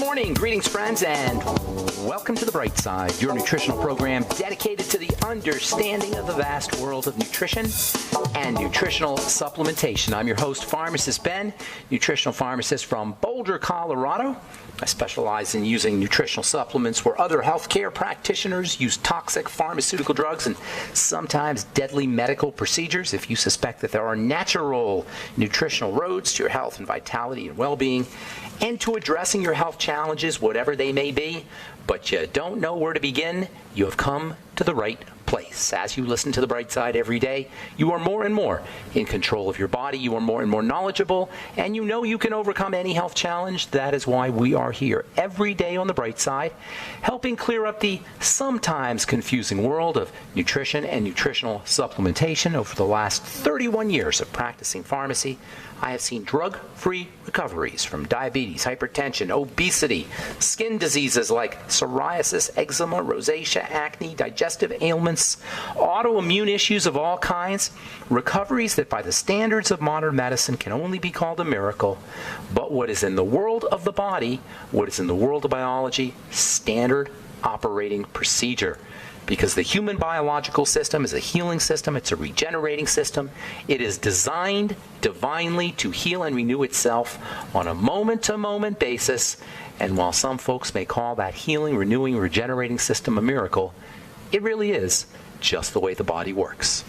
morning, greetings friends, and welcome to The Bright Side, your nutritional program dedicated to the understanding of the vast world of nutrition and nutritional supplementation. I'm your host, Pharmacist Ben, nutritional pharmacist from Boulder, Colorado. I specialize in using nutritional supplements where other healthcare practitioners use toxic pharmaceutical drugs and sometimes deadly medical procedures. If you suspect that there are natural nutritional roads to your health and vitality and well-being and to addressing your health challenges, whatever they may be, but you don't know where to begin, you have come to the right place. As you listen to The Bright Side every day, you are more and more in control of your body, you are more and more knowledgeable, and you know you can overcome any health challenge. That is why we are here every day on The Bright Side, helping clear up the sometimes confusing world of nutrition and nutritional supplementation. Over the last 31 years of practicing pharmacy, I have seen drug-free recoveries from diabetes, hypertension, obesity, skin diseases like psoriasis, eczema, rosacea, acne, digestive ailments, autoimmune issues of all kinds, recoveries that by the standards of modern medicine can only be called a miracle. But what is in the world of the body, what is in the world of biology, standard operating procedure. Because the human biological system is a healing system, it's a regenerating system. It is designed divinely to heal and renew itself on a moment-to-moment basis. And while some folks may call that healing, renewing, regenerating system a miracle, it really is just the way the body works.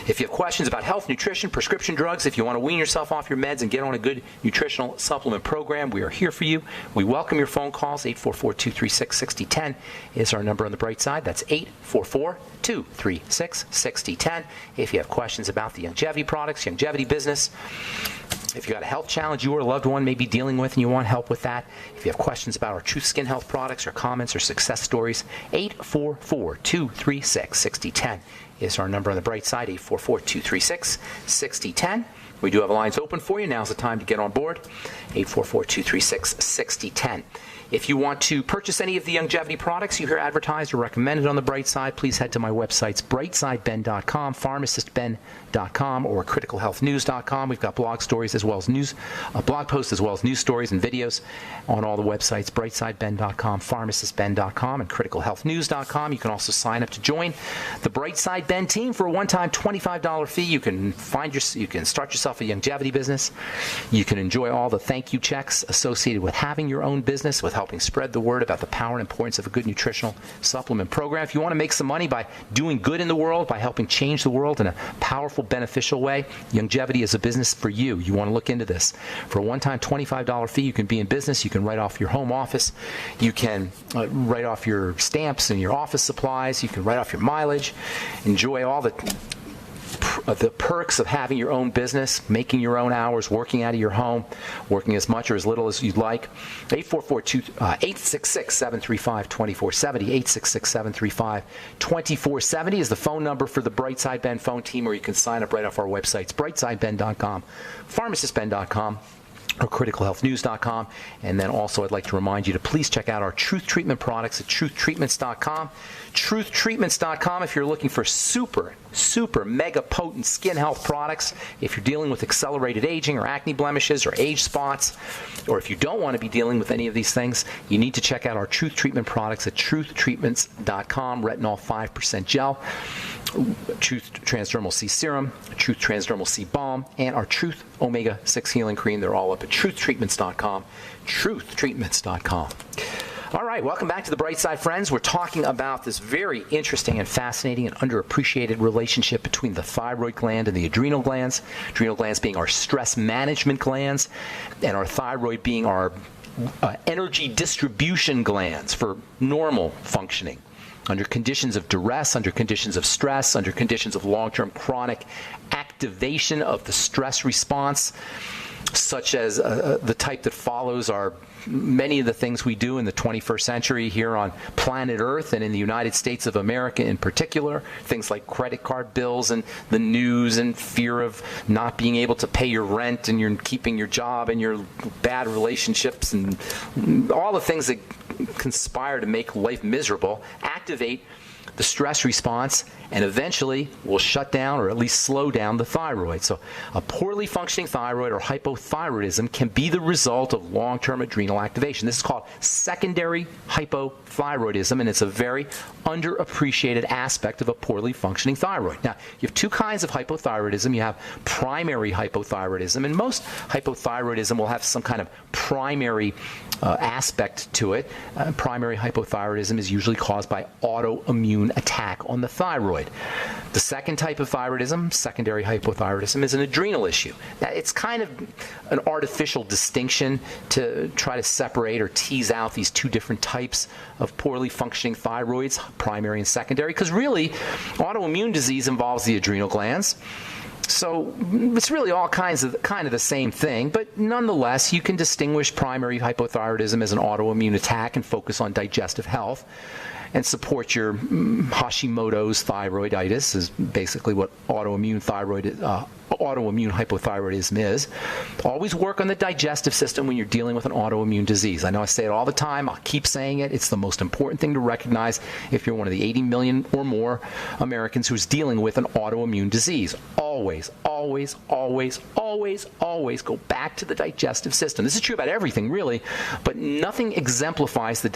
If you have questions about health, nutrition, prescription drugs, if you want to wean yourself off your meds and get on a good nutritional supplement program, we are here for you. We welcome your phone calls. 844-236-6010 is our number on the Bright Side. That's 844-236-6010. If you have questions about the longevity products, longevity business, if you got a health challenge you or a loved one may be dealing with and you want help with that, if you have questions about our Truth Skin Health products or comments or success stories, 844-236-6010 is our number on the Bright Side, 844-236-6010. We do have lines open for you. Now's the time to get on board, 844-236-6010. If you want to purchase any of the longevity products you hear advertised or recommended on the Bright Side, please head to my websites, brightsideben.com, pharmacistben.com, or criticalhealthnews.com. We've got blog stories as well as blog posts as well as news stories and videos on all the websites, brightsideben.com, pharmacistben.com, and criticalhealthnews.com. You can also sign up to join the Bright Side Ben team for a one-time $25 fee. You can start yourself a longevity business. You can enjoy all the thank you checks associated with having your own business, with helping spread the word about the power and importance of a good nutritional supplement program. If you want to make some money by doing good in the world, by helping change the world in a powerful, beneficial way, longevity is a business for you. You want to look into this. For a one-time $25 fee, you can be in business. You can write off your home office. You can write off your stamps and your office supplies. You can write off your mileage. Enjoy all the perks of having your own business, making your own hours, working out of your home, working as much or as little as you'd like. 866-735-2470. 866-735-2470 is the phone number for the Bright Side Ben phone team, or you can sign up right off our websites, brightsideben.com, pharmacistben.com, or criticalhealthnews.com. And then also I'd like to remind you to please check out our Truth Treatment products at truthtreatments.com. Truthtreatments.com if you're looking for super mega potent skin health products, if you're dealing with accelerated aging or acne blemishes or age spots, or if you don't want to be dealing with any of these things, you need to check out our Truth Treatment products at truthtreatments.com. Retinol 5% gel, Truth Transdermal C Serum, Truth Transdermal C Balm, and our Truth Omega 6 Healing Cream. They're all up at truthtreatments.com. Truthtreatments.com. All right, welcome back to the Bright Side, friends. We're talking about this very interesting and fascinating and underappreciated relationship between the thyroid gland and the adrenal glands. Adrenal glands being our stress management glands, and our thyroid being our energy distribution glands for normal functioning. Under conditions of duress, under conditions of stress, under conditions of long-term chronic activation of the stress response, such as the type that follows are many of the things we do in the 21st century here on planet Earth and in the United States of America in particular. Things like credit card bills and the news and fear of not being able to pay your rent and you're keeping your job and your bad relationships and all the things that conspire to make life miserable activate the stress response, and eventually will shut down or at least slow down the thyroid. So a poorly functioning thyroid or hypothyroidism can be the result of long-term adrenal activation. This is called secondary hypothyroidism, and it's a very underappreciated aspect of a poorly functioning thyroid. Now, you have two kinds of hypothyroidism. You have primary hypothyroidism, and most hypothyroidism will have some kind of primary aspect to it. Primary hypothyroidism is usually caused by autoimmune attack on the thyroid. The second type of thyroidism, secondary hypothyroidism, is an adrenal issue. Now, it's kind of an artificial distinction to try to separate or tease out these two different types of poorly functioning thyroids, primary and secondary, because really, autoimmune disease involves the adrenal glands. So it's really all kind of the same thing, but nonetheless, you can distinguish primary hypothyroidism as an autoimmune attack and focus on digestive health and support your Hashimoto's thyroiditis, is basically what autoimmune hypothyroidism is. Always work on the digestive system when you're dealing with an autoimmune disease. I know I say it all the time. I'll keep saying it. It's the most important thing to recognize if you're one of the 80 million or more Americans who's dealing with an autoimmune disease. Always, always, always, always, always go back to the digestive system. This is true about everything, really, but nothing exemplifies the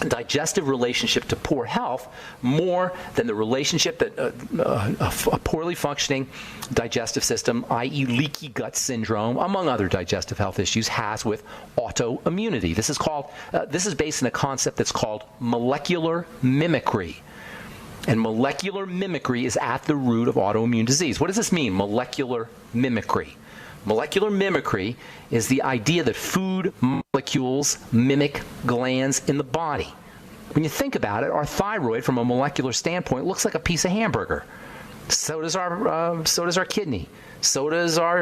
digestive relationship to poor health more than the relationship that a poorly functioning digestive system, i.e. leaky gut syndrome, among other digestive health issues, has with autoimmunity. This is based on a concept that's called molecular mimicry. And molecular mimicry is at the root of autoimmune disease. What does this mean, molecular mimicry? Molecular mimicry is the idea that food molecules mimic glands in the body. When you think about it, our thyroid, from a molecular standpoint, looks like a piece of hamburger. So does our kidney. So does our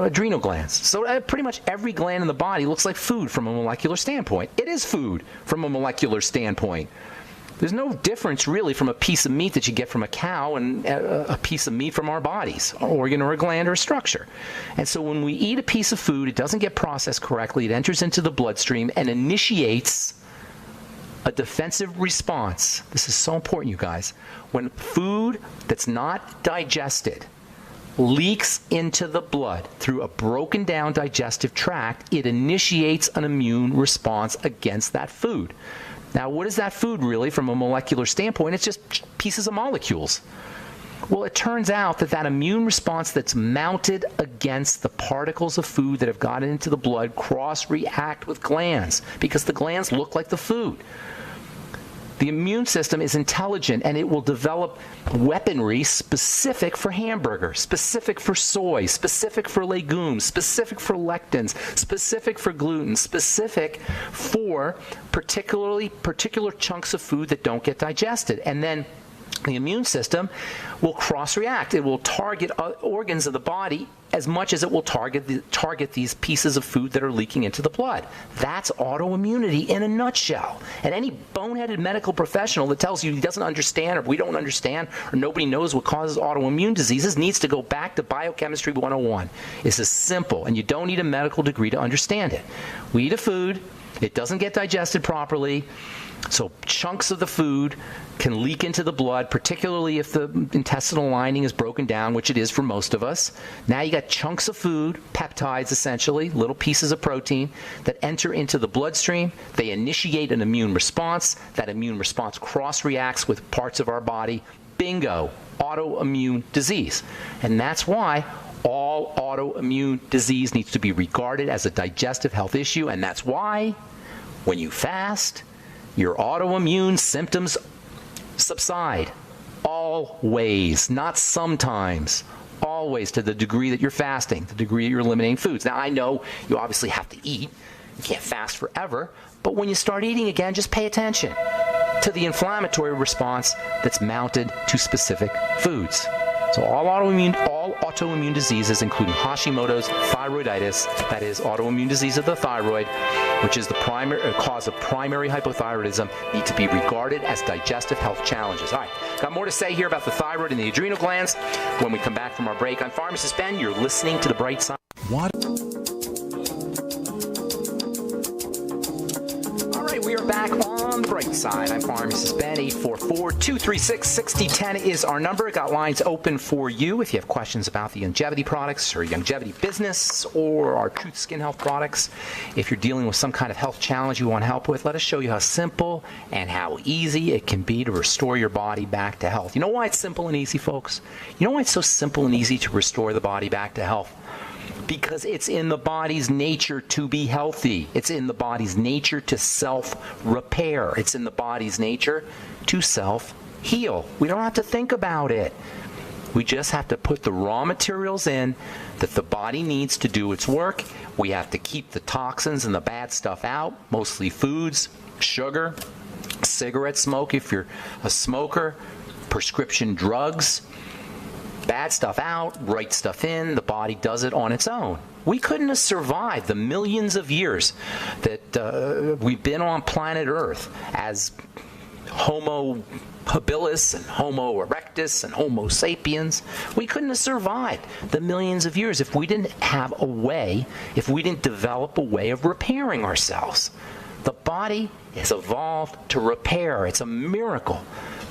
adrenal glands. So pretty much every gland in the body looks like food from a molecular standpoint. It is food from a molecular standpoint. There's no difference really from a piece of meat that you get from a cow and a piece of meat from our bodies, an organ or a gland or a structure. And so when we eat a piece of food, it doesn't get processed correctly. It enters into the bloodstream and initiates a defensive response. This is so important, you guys. When food that's not digested leaks into the blood through a broken down digestive tract, it initiates an immune response against that food. Now, what is that food really from a molecular standpoint? It's just pieces of molecules. Well, it turns out that immune response that's mounted against the particles of food that have gotten into the blood cross-react with glands because the glands look like the food. The immune system is intelligent, and it will develop weaponry specific for hamburger, specific for soy, specific for legumes, specific for lectins, specific for gluten, specific for particular chunks of food that don't get digested. And then the immune system will cross-react. It will target organs of the body as much as it will target these pieces of food that are leaking into the blood. That's autoimmunity in a nutshell. And any boneheaded medical professional that tells you he doesn't understand, or we don't understand, or nobody knows what causes autoimmune diseases needs to go back to Biochemistry 101. It's as simple, and you don't need a medical degree to understand it. We eat a food, it doesn't get digested properly, so chunks of the food can leak into the blood, particularly if the intestinal lining is broken down, which it is for most of us. Now you got chunks of food, peptides essentially, little pieces of protein that enter into the bloodstream. They initiate an immune response. That immune response cross-reacts with parts of our body. Bingo, autoimmune disease. And that's why all autoimmune disease needs to be regarded as a digestive health issue, and that's why when you fast, your autoimmune symptoms subside. Always, not sometimes. Always, to the degree that you're fasting, the degree that you're eliminating foods. Now, I know you obviously have to eat. You can't fast forever. But when you start eating again, just pay attention to the inflammatory response that's mounted to specific foods. So all autoimmune diseases, including Hashimoto's thyroiditis, that is autoimmune disease of the thyroid, which is the primary cause of primary hypothyroidism, need to be regarded as digestive health challenges. All right, got more to say here about the thyroid and the adrenal glands when we come back from our break. I'm Pharmacist Ben. You're listening to The Bright Side. What? All right, we are back on the bright side. I'm Pharmacist Ben. 844-236-6010 is our number. Got lines open for you if you have questions about the longevity products or longevity business or our Truth Skin Health products. If you're dealing with some kind of health challenge you want help with, let us show you how simple and how easy it can be to restore your body back to health. You know why it's simple and easy, folks? You know why it's so simple and easy to restore the body back to health? Because it's in the body's nature to be healthy. It's in the body's nature to self-repair. It's in the body's nature to self-heal. We don't have to think about it. We just have to put the raw materials in that the body needs to do its work. We have to keep the toxins and the bad stuff out, mostly foods, sugar, cigarette smoke if you're a smoker, prescription drugs. Bad stuff out, right stuff in, the body does it on its own. We couldn't have survived the millions of years that we've been on planet Earth as Homo habilis and Homo erectus and Homo sapiens. We couldn't have survived the millions of years if we didn't have a way, if we didn't develop a way of repairing ourselves. The body has evolved to repair. It's a miracle.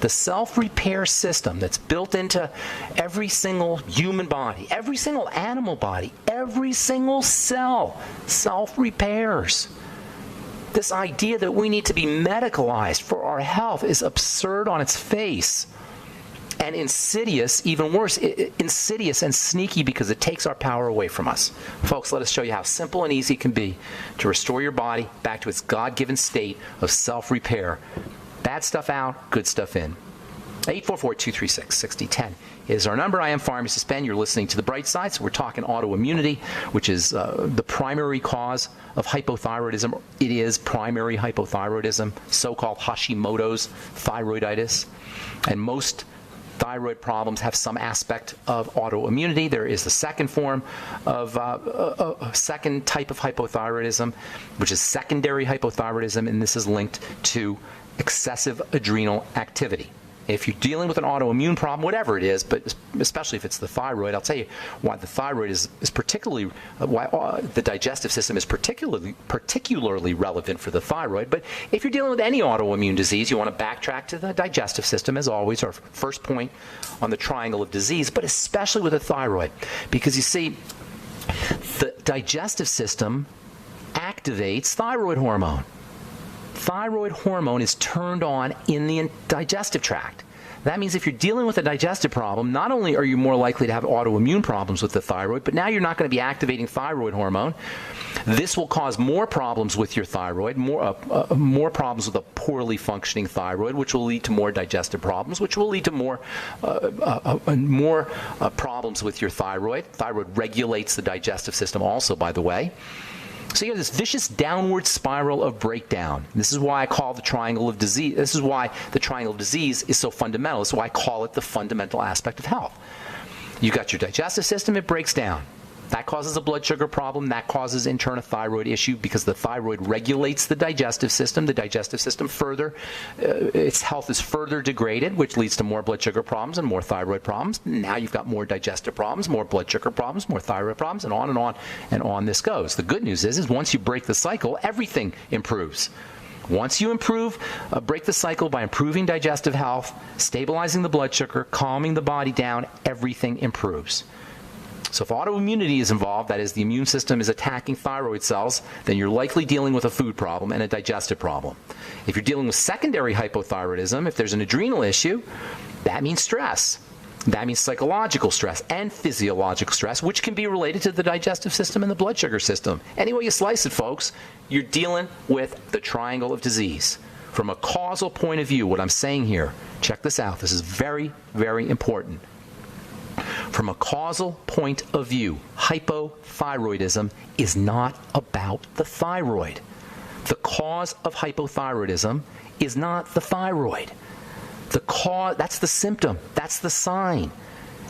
The self-repair system that's built into every single human body, every single animal body, every single cell self-repairs. This idea that we need to be medicalized for our health is absurd on its face. And insidious, even worse, insidious and sneaky because it takes our power away from us. Folks, let us show you how simple and easy it can be to restore your body back to its God-given state of self-repair. Bad stuff out, good stuff in. 844-236-6010 is our number. I am Pharmacist Ben. You're listening to The Bright Side. So we're talking autoimmunity, which is the primary cause of hypothyroidism. It is primary hypothyroidism, so-called Hashimoto's thyroiditis. And most thyroid problems have some aspect of autoimmunity. There is the second form of a second type of hypothyroidism, which is secondary hypothyroidism, and this is linked to excessive adrenal activity. If you're dealing with an autoimmune problem, whatever it is, but especially if it's the thyroid, I'll tell you why the thyroid is particularly, why the digestive system is particularly relevant for the thyroid. But if you're dealing with any autoimmune disease, you want to backtrack to the digestive system, as always, our first point on the triangle of disease, but especially with the thyroid. Because you see, the digestive system activates thyroid hormone. Thyroid hormone is turned on in the digestive tract. That means if you're dealing with a digestive problem, not only are you more likely to have autoimmune problems with the thyroid, but now you're not going to be activating thyroid hormone. This will cause more problems with your thyroid, more problems with a poorly functioning thyroid, which will lead to more digestive problems, which will lead to more problems with your thyroid. Thyroid regulates the digestive system also, by the way. So you have this vicious downward spiral of breakdown. This is why I call the triangle of disease. This is why the triangle of disease is so fundamental. This is why I call it the fundamental aspect of health. You've got your digestive system, it breaks down. That causes a blood sugar problem. That causes in turn a thyroid issue because the thyroid regulates the digestive system. The digestive system further, its health is further degraded, which leads to more blood sugar problems and more thyroid problems. Now you've got more digestive problems, more blood sugar problems, more thyroid problems, and on and on and on this goes. The good news is once you break the cycle, everything improves. Once you break the cycle by improving digestive health, stabilizing the blood sugar, calming the body down, everything improves. So if autoimmunity is involved, that is, the immune system is attacking thyroid cells, then you're likely dealing with a food problem and a digestive problem. If you're dealing with secondary hypothyroidism, if there's an adrenal issue, that means stress. That means psychological stress and physiological stress, which can be related to the digestive system and the blood sugar system. Any way you slice it, folks, you're dealing with the triangle of disease. From a causal point of view, what I'm saying here, check this out. This is very, very important. From a causal point of view, hypothyroidism is not about the thyroid. The cause of hypothyroidism is not the thyroid. The cause, that's the symptom, that's the sign.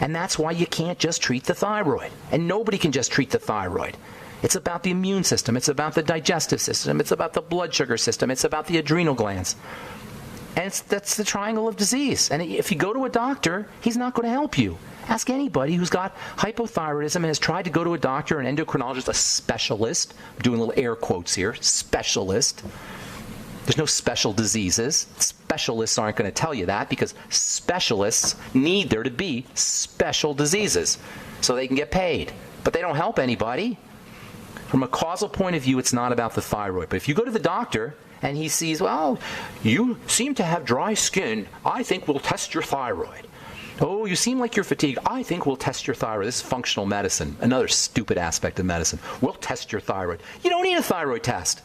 And that's why you can't just treat the thyroid. And nobody can just treat the thyroid. It's about the immune system, it's about the digestive system, it's about the blood sugar system, it's about the adrenal glands. And that's the triangle of disease. And if you go to a doctor, he's not going to help you. Ask anybody who's got hypothyroidism and has tried to go to a doctor, an endocrinologist, a specialist, I'm doing little air quotes here, specialist. There's no special diseases. Specialists aren't going to tell you that because specialists need there to be special diseases so they can get paid. But they don't help anybody. From a causal point of view, it's not about the thyroid. But if you go to the doctor and he sees, well, you seem to have dry skin, I think we'll test your thyroid. Oh, you seem like you're fatigued. I think we'll test your thyroid. This is functional medicine, another stupid aspect of medicine. We'll test your thyroid. You don't need a thyroid test.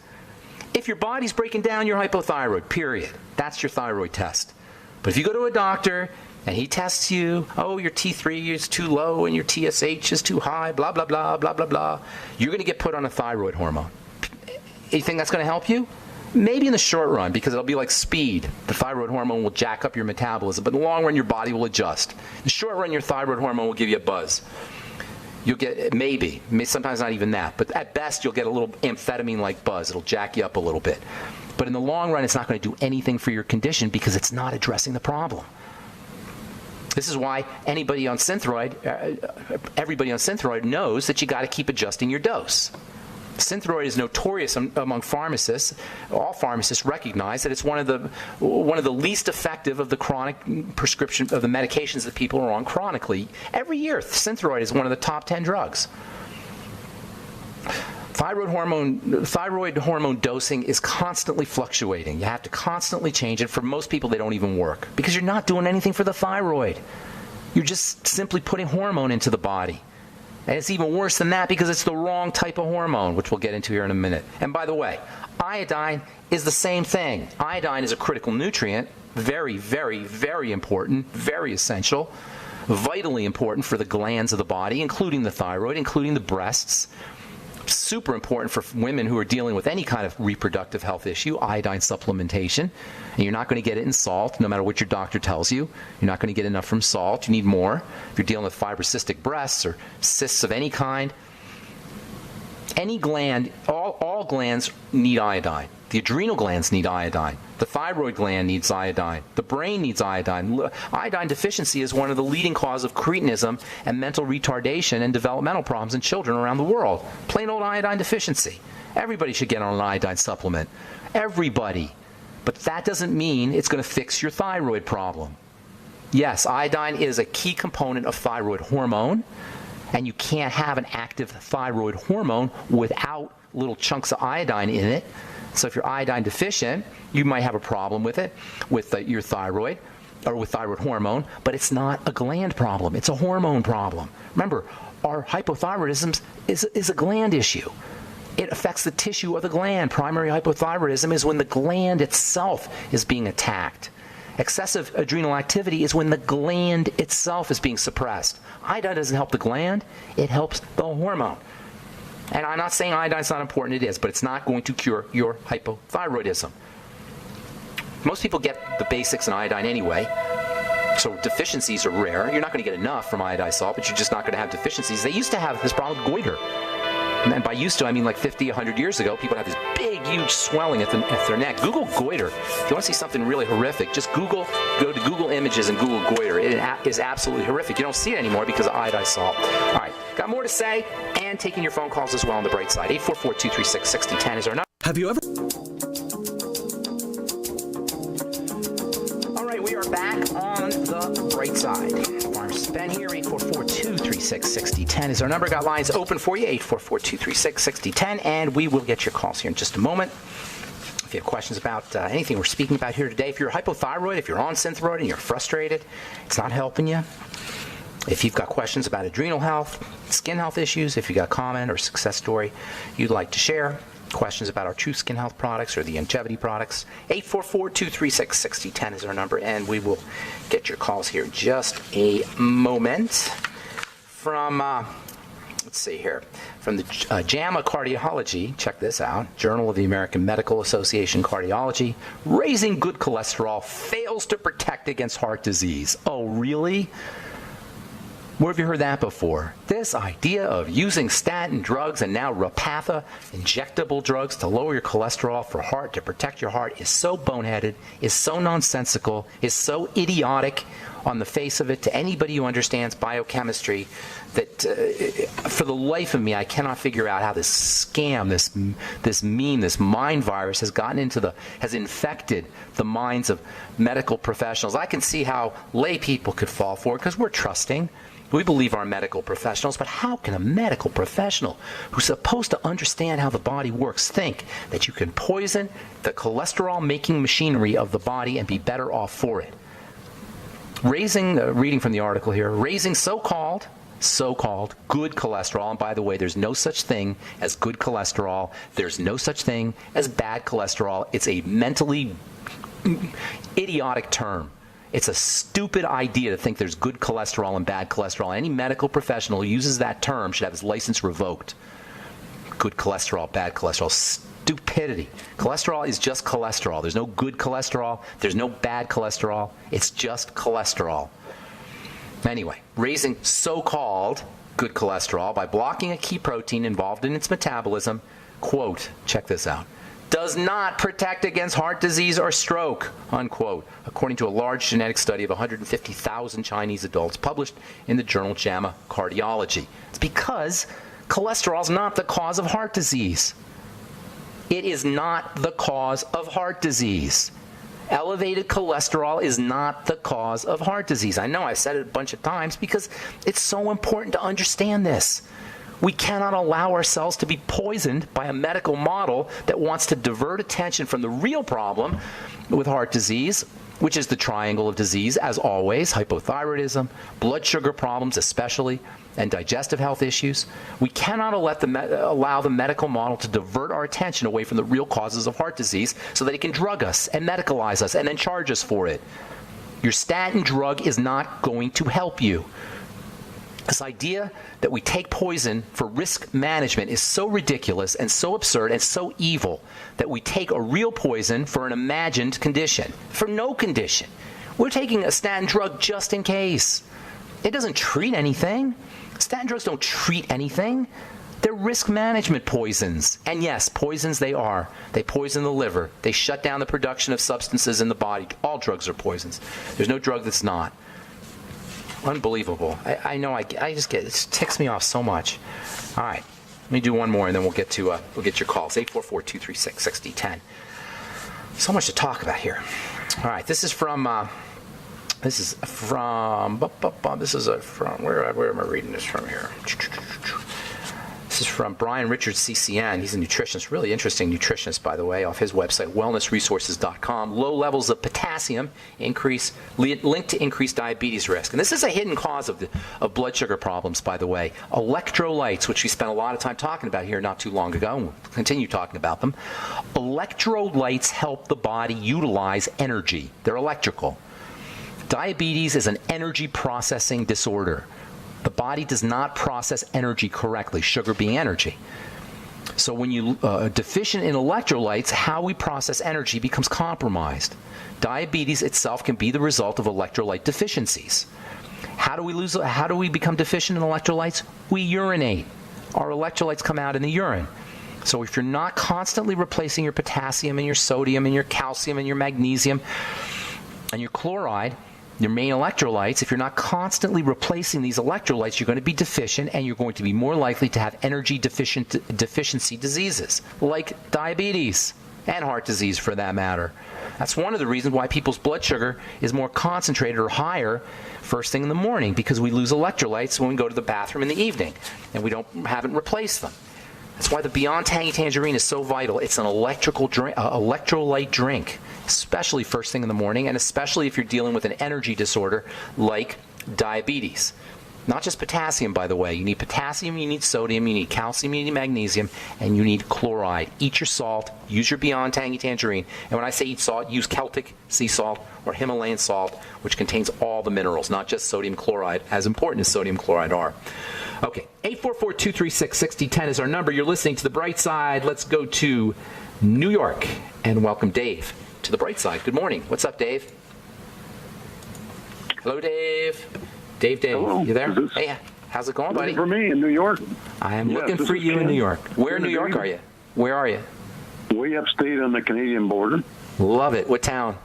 If your body's breaking down, you're hypothyroid, period. That's your thyroid test. But if you go to a doctor and he tests you, oh, your T3 is too low and your TSH is too high, blah, blah, blah, blah, blah, blah, you're going to get put on a thyroid hormone. You think that's going to help you? Maybe in the short run, because it'll be like speed. The thyroid hormone will jack up your metabolism, but in the long run, your body will adjust. In the short run, your thyroid hormone will give you a buzz. You'll get, maybe, sometimes not even that, but at best, you'll get a little amphetamine-like buzz. It'll jack you up a little bit. But in the long run, it's not going to do anything for your condition because it's not addressing the problem. This is why anybody on Synthroid, everybody on Synthroid knows that you got to keep adjusting your dose. Synthroid is notorious among pharmacists. All pharmacists recognize that it's one of the least effective of the chronic prescription of the medications that people are on chronically. Every year, Synthroid is one of the top 10 drugs. Thyroid hormone dosing is constantly fluctuating. You have to constantly change it. For most people, they don't even work because you're not doing anything for the thyroid. You're just simply putting hormone into the body. And it's even worse than that because it's the wrong type of hormone, which we'll get into here in a minute. And by the way, iodine is the same thing. Iodine is a critical nutrient, very, very, very important, very essential, vitally important for the glands of the body, including the thyroid, including the breasts. Super important for women who are dealing with any kind of reproductive health issue, iodine supplementation. And you're not going to get it in salt, no matter what your doctor tells you. You're not going to get enough from salt. You need more. If you're dealing with fibrocystic breasts or cysts of any kind, any gland, all glands need iodine. The adrenal glands need iodine. The thyroid gland needs iodine. The brain needs iodine. Iodine deficiency is one of the leading causes of cretinism and mental retardation and developmental problems in children around the world. Plain old iodine deficiency. Everybody should get on an iodine supplement. Everybody. But that doesn't mean it's going to fix your thyroid problem. Yes, iodine is a key component of thyroid hormone, and you can't have an active thyroid hormone without little chunks of iodine in it. So if you're iodine deficient, you might have a problem with it, with your thyroid, or with thyroid hormone, but it's not a gland problem. It's a hormone problem. Remember, our hypothyroidism is a gland issue. It affects the tissue of the gland. Primary hypothyroidism is when the gland itself is being attacked. Excessive adrenal activity is when the gland itself is being suppressed. Iodine doesn't help the gland, it helps the hormone. And I'm not saying iodine's not important, it is, but it's not going to cure your hypothyroidism. Most people get the basics in iodine anyway, so deficiencies are rare. You're not going to get enough from iodized salt, but you're just not going to have deficiencies. They used to have this problem with goiter. And by used to, I mean like 50, 100 years ago, people had this big, huge swelling at their neck. Google goiter. If you want to see something really horrific, just go to Google Images and Google goiter. It is absolutely horrific. You don't see it anymore because of iodized salt. All right, got more to say, and taking your phone calls as well on the bright side. 844-236-6010 is our number. Have you ever... All right, we are back on the bright side. Farms Ben here, 844-236-6010 is our number. Got lines open for you, 844-236-6010, and we will get your calls here in just a moment. If you have questions about anything we're speaking about here today, if you're hypothyroid, if you're on Synthroid and you're frustrated, it's not helping you. If you've got questions about adrenal health, skin health issues, if you've got a comment or success story you'd like to share, questions about our True Skin Health products or the Longevity products, 844-236-6010 is our number, and we will get your calls here in just a moment. From, let's see here, from the JAMA Cardiology, check this out, Journal of the American Medical Association Cardiology, raising good cholesterol fails to protect against heart disease. Oh, really? Where have you heard that before? This idea of using statin drugs and now Repatha, injectable drugs to lower your cholesterol for heart, to protect your heart, is so boneheaded, is so nonsensical, is so idiotic. on the face of it to anybody who understands biochemistry that for the life of me, I cannot figure out how this scam, this meme, this mind virus has infected the minds of medical professionals. I can see how lay people could fall for it because we're trusting. We believe our medical professionals, but how can a medical professional who's supposed to understand how the body works think that you can poison the cholesterol-making machinery of the body and be better off for it? Reading from the article here, raising so-called good cholesterol, and by the way, there's no such thing as good cholesterol. There's no such thing as bad cholesterol. It's a mentally idiotic term. It's a stupid idea to think there's good cholesterol and bad cholesterol. Any medical professional who uses that term should have his license revoked. Good cholesterol, bad cholesterol. Stupidity. Cholesterol is just cholesterol. There's no good cholesterol. There's no bad cholesterol. It's just cholesterol. Anyway, raising so-called good cholesterol by blocking a key protein involved in its metabolism, quote, check this out, does not protect against heart disease or stroke, unquote, according to a large genetic study of 150,000 Chinese adults published in the journal JAMA Cardiology. It's because cholesterol is not the cause of heart disease. It is not the cause of heart disease. Elevated cholesterol is not the cause of heart disease. I know I've said it a bunch of times because it's so important to understand this. We cannot allow ourselves to be poisoned by a medical model that wants to divert attention from the real problem with heart disease, which is the triangle of disease, as always, hypothyroidism, blood sugar problems especially, and digestive health issues. We cannot allow the medical model to divert our attention away from the real causes of heart disease so that it can drug us and medicalize us and then charge us for it. Your statin drug is not going to help you. This idea that we take poison for risk management is so ridiculous and so absurd and so evil that we take a real poison for an imagined condition, for no condition. We're taking a statin drug just in case. It doesn't treat anything. Statin drugs don't treat anything. They're risk management poisons. And yes, poisons they are. They poison the liver. They shut down the production of substances in the body. All drugs are poisons. There's no drug that's not. Unbelievable. I know. I just get it. Ticks me off so much. All right, let me do one more, and then we'll get your calls. 844-236-6010. So much to talk about here. All right, this is from. Where am I reading this from here? This is from Brian Richards, CCN. He's a nutritionist, really interesting nutritionist, by the way, off his website, wellnessresources.com. Low levels of potassium linked to increased diabetes risk. And this is a hidden cause of blood sugar problems, by the way. Electrolytes, which we spent a lot of time talking about here not too long ago, and we'll continue talking about them. Electrolytes help the body utilize energy. They're electrical. Diabetes is an energy processing disorder. The body does not process energy correctly, sugar being energy. So when you are deficient in electrolytes, how we process energy becomes compromised. Diabetes itself can be the result of electrolyte deficiencies. How do we become deficient in electrolytes? We urinate. Our electrolytes come out in the urine. So if you're not constantly replacing your potassium and your sodium and your calcium and your magnesium and your chloride, your main electrolytes, if you're not constantly replacing these electrolytes, you're going to be deficient and you're going to be more likely to have energy deficiency diseases like diabetes and heart disease for that matter. That's one of the reasons why people's blood sugar is more concentrated or higher first thing in the morning, because we lose electrolytes when we go to the bathroom in the evening and we haven't replaced them. That's why the Beyond Tangy Tangerine is so vital. It's an electrolyte drink, especially first thing in the morning, and especially if you're dealing with an energy disorder like diabetes. Not just potassium, by the way. You need potassium, you need sodium, you need calcium, you need magnesium, and you need chloride. Eat your salt. Use your Beyond Tangy Tangerine. And when I say eat salt, use Celtic sea salt or Himalayan salt, which contains all the minerals, not just sodium chloride, as important as sodium chloride are. Okay, 844-236-6010 is our number. You're listening to The Bright Side. Let's go to New York and welcome Dave to The Bright Side. Good morning. What's up, Dave? Hello, Dave. Dave, Hello. You there? Hey, how's it going, buddy? For me in New York. I am looking for you in New York. Where in New York are you? Where are you? Way upstate on the Canadian border. Love it. What town?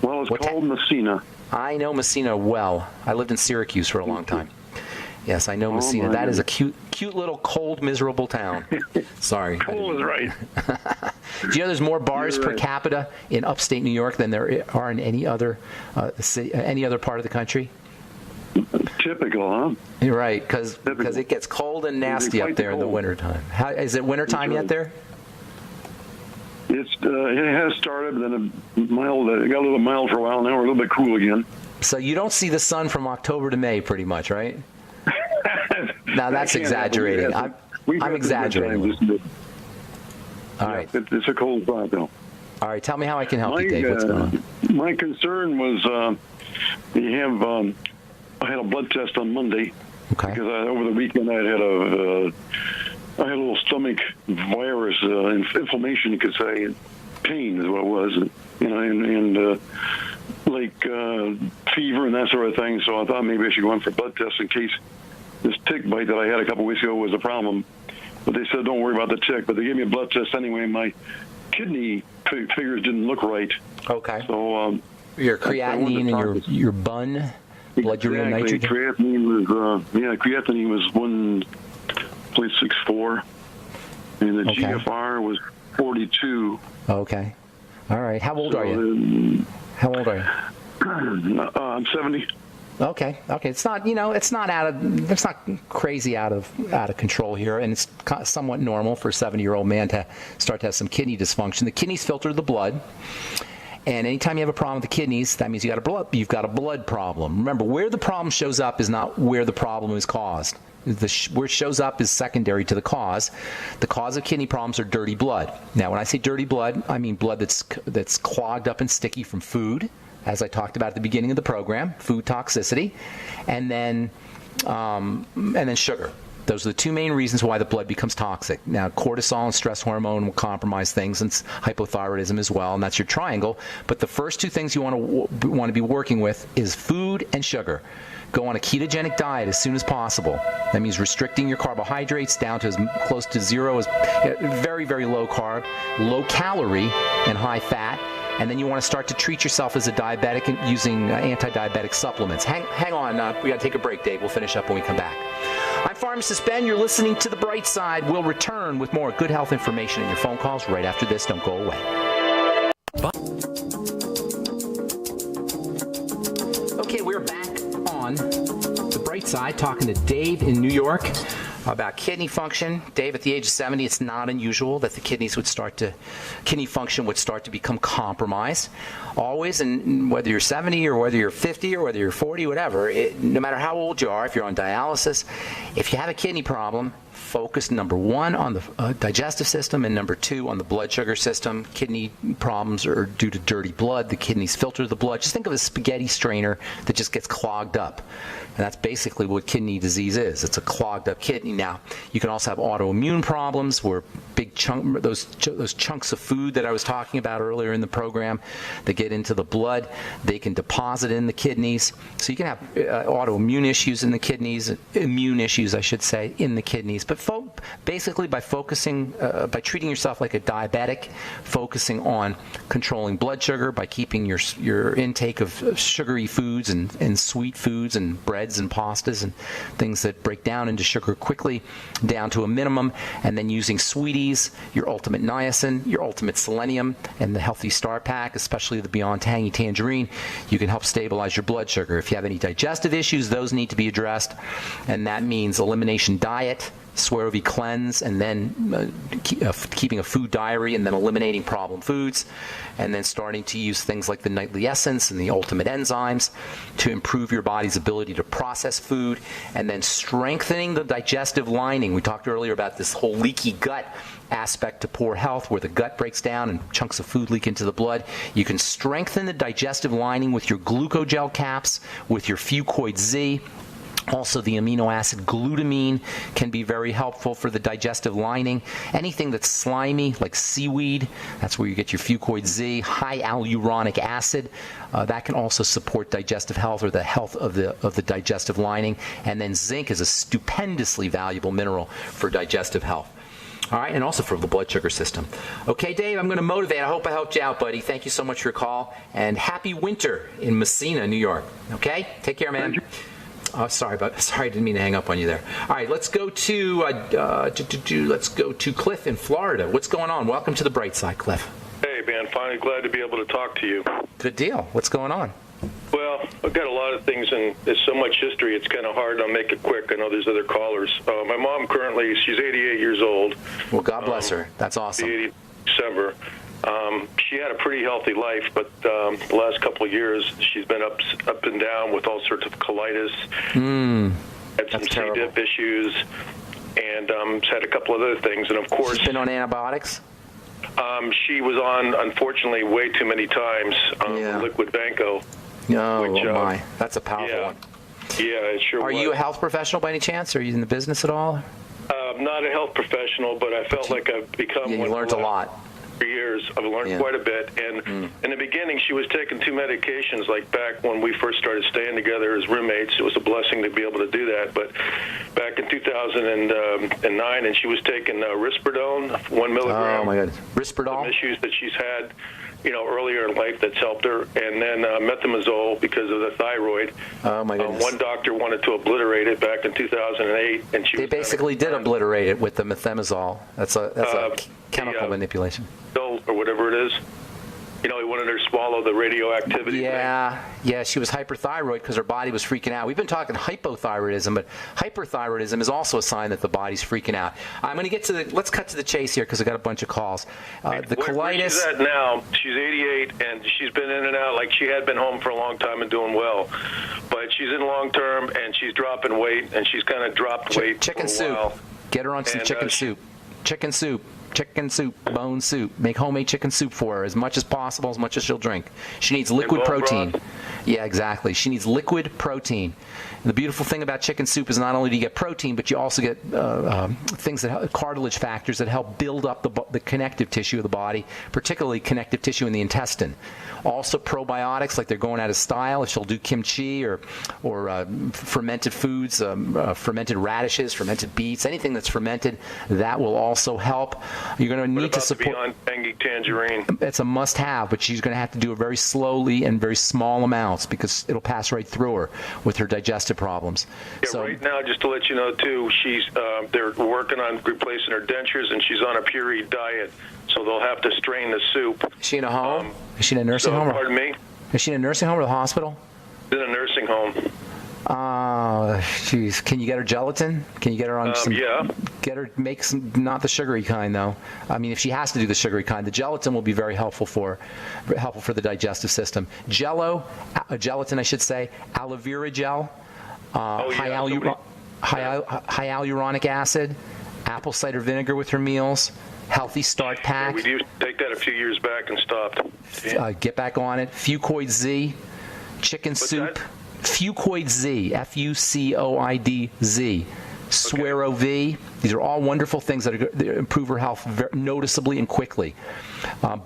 Well, it's called Messina. I know Messina well. I lived in Syracuse for a long time. Yes, I know Messina. That is a cute little cold, miserable town. Sorry. Cold is right. Do you know there's more bars per capita in upstate New York than there are in any other part of the country? Typical, huh? You're right, because it gets cold and nasty up there in the wintertime. Is it wintertime yet there? It has started, then it got a little mild for a while. Now we're a little bit cool again. So you don't see the sun from October to May, pretty much, right? Now that's exaggerating. I'm exaggerating. All right. It's a cold spot, though. All right. Tell me how I can help you, Dave. What's going on? My concern was I had a blood test on Monday. Okay. Because over the weekend I had a little stomach virus, inflammation, you could say. Pain is what it was, and fever and that sort of thing. So I thought maybe I should go in for blood tests in case this tick bite that I had a couple weeks ago was a problem. But they said don't worry about the tick. But they gave me a blood test anyway. My kidney figures didn't look right. Okay. So your creatinine and your BUN, blood urea nitrogen. Creatinine was 1.64, and the GFR was 42. Okay. All right. How old are you? How old are you? I'm 70. Okay. It's not, it's not crazy out of control here, and it's somewhat normal for a 70-year-old man to start to have some kidney dysfunction. The kidneys filter the blood, and anytime you have a problem with the kidneys, that means you've got a blood problem. Remember, where the problem shows up is not where the problem is caused. Where it shows up is secondary to the cause. The cause of kidney problems are dirty blood. Now, when I say dirty blood, I mean blood that's clogged up and sticky from food, as I talked about at the beginning of the program, food toxicity, and then sugar. Those are the two main reasons why the blood becomes toxic. Now, cortisol and stress hormone will compromise things, and hypothyroidism as well, and that's your triangle. But the first two things you want to be working with is food and sugar. Go on a ketogenic diet as soon as possible. That means restricting your carbohydrates down to as close to zero as very, very low carb, low calorie, and high fat. And then you want to start to treat yourself as a diabetic using anti-diabetic supplements. Hang on. We got to take a break, Dave. We'll finish up when we come back. I'm Pharmacist Ben. You're listening to The Bright Side. We'll return with more good health information in your phone calls right after this. Don't go away. Okay, we're back on The Bright Side talking to Dave in New York about kidney function. Dave, at the age of 70, it's not unusual that the kidney function would start to become compromised. Always, and whether you're 70 or whether you're 50 or whether you're 40, whatever, no matter how old you are, if you're on dialysis, if you have a kidney problem, focus, number one, on the digestive system, and number two, on the blood sugar system. Kidney problems are due to dirty blood. The kidneys filter the blood. Just think of a spaghetti strainer that just gets clogged up. And that's basically what kidney disease is. It's a clogged up kidney. Now, you can also have autoimmune problems where those chunks of food that I was talking about earlier in the program that get into the blood, they can deposit in the kidneys. So you can have autoimmune issues in the kidneys, immune issues, I should say, in the kidneys. But basically by focusing, by treating yourself like a diabetic, focusing on controlling blood sugar, by keeping your intake of sugary foods and sweet foods and breads and pastas and things that break down into sugar quickly down to a minimum, and then using sweeties, your ultimate niacin, your ultimate selenium, and the Healthy Start Pack, especially the Beyond Tangy Tangerine, you can help stabilize your blood sugar. If you have any digestive issues, those need to be addressed, and that means elimination diet, Swerovy cleanse, and then keeping a food diary, and then eliminating problem foods, and then starting to use things like the Nightly Essence and the Ultimate Enzymes to improve your body's ability to process food, and then strengthening the digestive lining. We talked earlier about this whole leaky gut aspect to poor health, where the gut breaks down and chunks of food leak into the blood. You can strengthen the digestive lining with your glucogel caps, with your Fucoid Z. Also, the amino acid glutamine can be very helpful for the digestive lining. Anything that's slimy, like seaweed, that's where you get your Fucoid Z. High hyaluronic acid, that can also support digestive health, or the health of the digestive lining. And then zinc is a stupendously valuable mineral for digestive health. All right, and also for the blood sugar system. Okay, Dave, I'm going to motivate. I hope I helped you out, buddy. Thank you so much for your call, and happy winter in Messina, New York. Okay, take care, man. Sorry, I didn't mean to hang up on you there. All right, let's go to Cliff in Florida. What's going on? Welcome to the bright side, Cliff. Hey, man, finally glad to be able to talk to you. Good deal. What's going on? Well, I've got a lot of things, and there's so much history, it's kind of hard. I'll make it quick. I know there's other callers. My mom currently, she's 88 years old. Well, God bless her. That's awesome. 80 December. She had a pretty healthy life, but the last couple of years, she's been up and down with all sorts of colitis. Had some C. diff issues, and had a couple other things. And, of course... She's been on antibiotics? She was on, unfortunately, way too many times, liquid Vanco. Oh, my. That's a powerful one. Yeah, it sure was. Are you a health professional by any chance? Are you in the business at all? Not a health professional, but I felt like I've become one. You learned a lot. For years, I've learned quite a bit. And in the beginning, she was taking 2 medications, like back when we first started staying together as roommates. It was a blessing to be able to do that. But back in 2009, and she was taking Risperidone, 1 milligram. Oh, my goodness. Risperidone? Some issues that she's had, earlier in life that's helped her. And then methimazole because of the thyroid. Oh, my goodness. One doctor wanted to obliterate it back in 2008. And they basically did obliterate it with the methimazole. That's a chemical manipulation. Or whatever it is. He wanted her to swallow the radioactivity. Yeah, she was hyperthyroid because her body was freaking out. We've been talking hypothyroidism, but hyperthyroidism is also a sign that the body's freaking out. I'm going to get to let's cut to the chase here because I got a bunch of calls. The colitis. Where she's at now, she's 88, and she's been in and out like she had been home for a long time and doing well. But she's in long term, and she's dropping weight, and she's kind of dropped weight chicken for a soup. while. Get her on some chicken soup. Chicken soup. Chicken soup, bone soup. Make homemade chicken soup for her as much as possible, as much as she'll drink. She needs liquid protein. Yeah, exactly. She needs liquid protein. And the beautiful thing about chicken soup is not only do you get protein, but you also get things that cartilage factors that help build up the connective tissue of the body, particularly connective tissue in the intestine. Also probiotics, like they're going out of style. If she'll do kimchi or fermented foods, fermented radishes, fermented beets, anything that's fermented, that will also help. You're going to need to support. Beyond tangy tangerine? It's a must-have, but she's going to have to do it very slowly and very small amounts because it'll pass right through her with her digestive problems. Yeah, so, right now, just to let you know, too, they're working on replacing her dentures, and she's on a puree diet, so they'll have to strain the soup. Is she in a home? Is she in a nursing home? Pardon me? Is she in a nursing home or the hospital? In a nursing home. Oh, jeez. Can you get her gelatin? Can you get her on some? Yeah. Get her, make some, not the sugary kind, though. I mean, if she has to do the sugary kind, the gelatin will be very helpful for the digestive system. Gelatin, I should say, aloe vera gel, hyaluronic acid, apple cider vinegar with her meals, healthy start pack. Yeah, we used to take that a few years back and stopped. Get back on it. Fucoid Z, chicken soup. That? Fucoid Z, Fucoid Z, Suero V. These are all wonderful things that improve her health noticeably and quickly.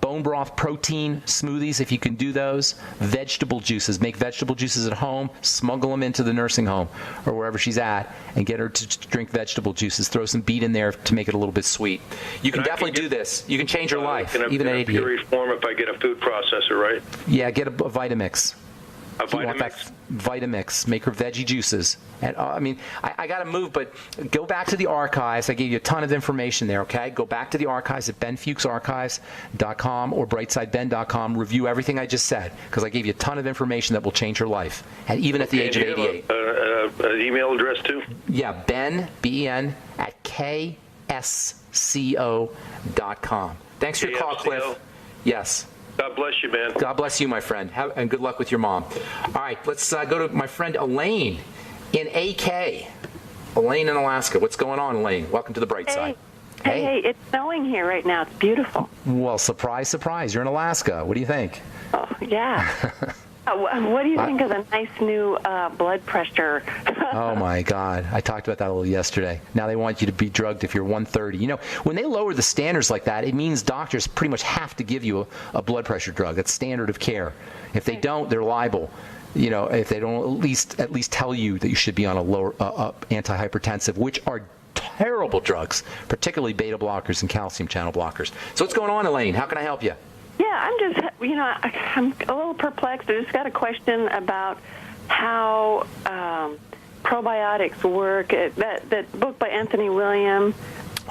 Bone broth protein smoothies, if you can do those. Vegetable juices. Make vegetable juices at home. Smuggle them into the nursing home or wherever she's at and get her to drink vegetable juices. Throw some beet in there to make it a little bit sweet. You can definitely do this. You can change her life, even at 88. In a puree form if I get a food processor, right? Yeah, get a Vitamix. A Vitamix? Vitamix. Make her veggie juices. And I got to move, but go back to the archives. I gave you a ton of information there, okay? Go back to the archives at benfuchsarchives.com or brightsideben.com. Review everything I just said, because I gave you a ton of information that will change her life, and even at the age of 88. An email address, too? Yeah, Ben, B-E-N, at ksco.com. Thanks for your call, Cliff. Yes. God bless you, man. God bless you, my friend. And good luck with your mom. All right, let's go to my friend Elaine in AK. Elaine in Alaska. What's going on, Elaine? Welcome to the bright side. Hey, it's snowing here right now. It's beautiful. Well, surprise, surprise. You're in Alaska. What do you think? Oh, yeah. What do you think of the nice new blood pressure? Oh, my God. I talked about that a little yesterday. Now they want you to be drugged if you're 130. You know, when they lower the standards like that, it means doctors pretty much have to give you a blood pressure drug. That's standard of care. If they don't, they're liable. You know, if they don't at least tell you that you should be on a lower antihypertensive, which are terrible drugs, particularly beta blockers and calcium channel blockers. So what's going on, Elaine? How can I help you? Yeah, I'm a little perplexed. I just got a question about how probiotics work. That book by Anthony William.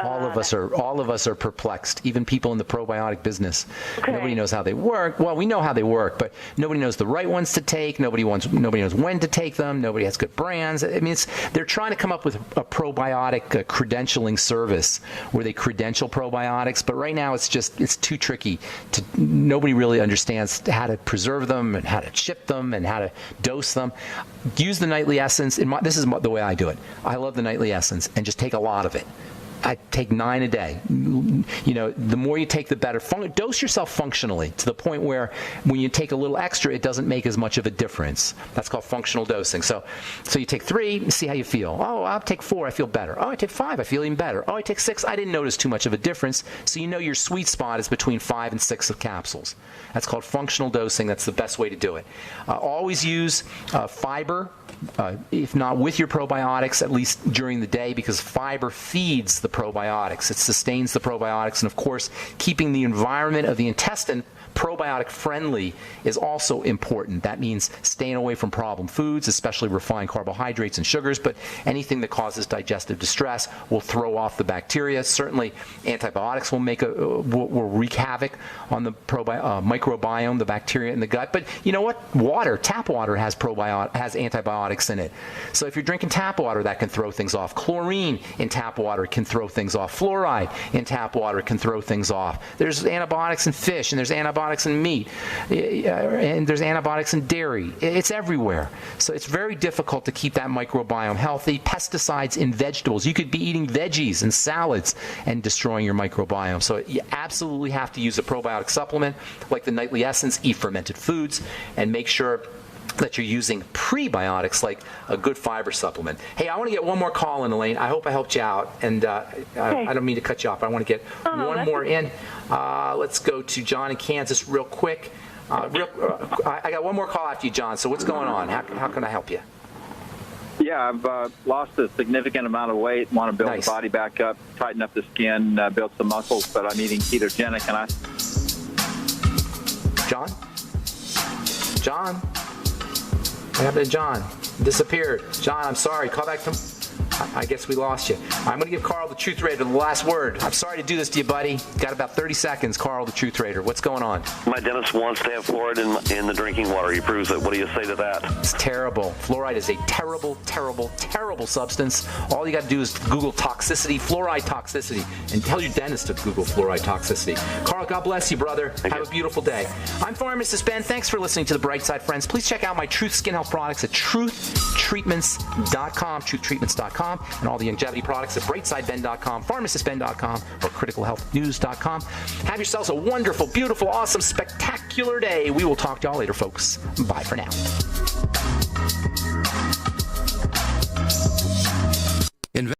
All of us are perplexed. Even people in the probiotic business. Okay. Nobody knows how they work. Well, we know how they work, but nobody knows the right ones to take. Nobody knows when to take them. Nobody has good brands. I mean, they're trying to come up with a probiotic credentialing service where they credential probiotics, but right now it's too tricky. Nobody really understands how to preserve them and how to ship them and how to dose them. Use the nightly essence. This is the way I do it. I love the nightly essence, and just take a lot of it. I take 9 a day. The more you take, the better. Dose yourself functionally to the point where when you take a little extra, it doesn't make as much of a difference. That's called functional dosing. So you take 3, see how you feel. Oh, I'll take 4, I feel better. Oh, I take 5, I feel even better. Oh, I take 6, I didn't notice too much of a difference. So your sweet spot is between 5 and 6 of capsules. That's called functional dosing. That's the best way to do it. Always use fiber. If not with your probiotics, at least during the day, because fiber feeds the probiotics. It sustains the probiotics. And of course, keeping the environment of the intestine probiotic friendly is also important. That means staying away from problem foods, especially refined carbohydrates and sugars, but anything that causes digestive distress will throw off the bacteria. Certainly, antibiotics will wreak havoc on the microbiome, the bacteria in the gut. But you know what? Tap water has antibiotics in it. So if you're drinking tap water, that can throw things off. Chlorine in tap water can throw things off. Fluoride in tap water can throw things off. There's antibiotics in fish, and there's antibiotics in meat, and there's antibiotics in dairy. It's everywhere. So it's very difficult to keep that microbiome healthy. Pesticides in vegetables. You could be eating veggies and salads and destroying your microbiome. So you absolutely have to use a probiotic supplement like the Nightly Essence. Eat fermented foods and make sure that you're using prebiotics like a good fiber supplement. Hey, I want to get one more call in, Elaine. I hope I helped you out, and okay. I don't mean to cut you off. I want to get one more in. Let's go to John in Kansas real quick. I got one more call after you, John. So what's going on? How can I help you? Yeah, I've lost a significant amount of weight, want to build the body back up, tighten up the skin, build some muscles, but I'm eating ketogenic, and John? What happened to John? Disappeared. John, I'm sorry. Call back to... I guess we lost you. I'm going to give Carl the Truth Raider the last word. I'm sorry to do this to you, buddy. Got about 30 seconds, Carl the Truth Raider. What's going on? My dentist wants to have fluoride in the drinking water. He proves it. What do you say to that? It's terrible. Fluoride is a terrible, terrible, terrible substance. All you got to do is Google toxicity, fluoride toxicity, and tell your dentist to Google fluoride toxicity. Carl, God bless you, brother. Have a beautiful day. I'm Pharmacist Ben. Thanks for listening to The Bright Side, friends. Please check out my Truth Skin Health products at truthtreatments.com, truthtreatments.com. And all the longevity products at brightsideben.com, pharmacistben.com, or criticalhealthnews.com. Have yourselves a wonderful, beautiful, awesome, spectacular day. We will talk to y'all later, folks. Bye for now.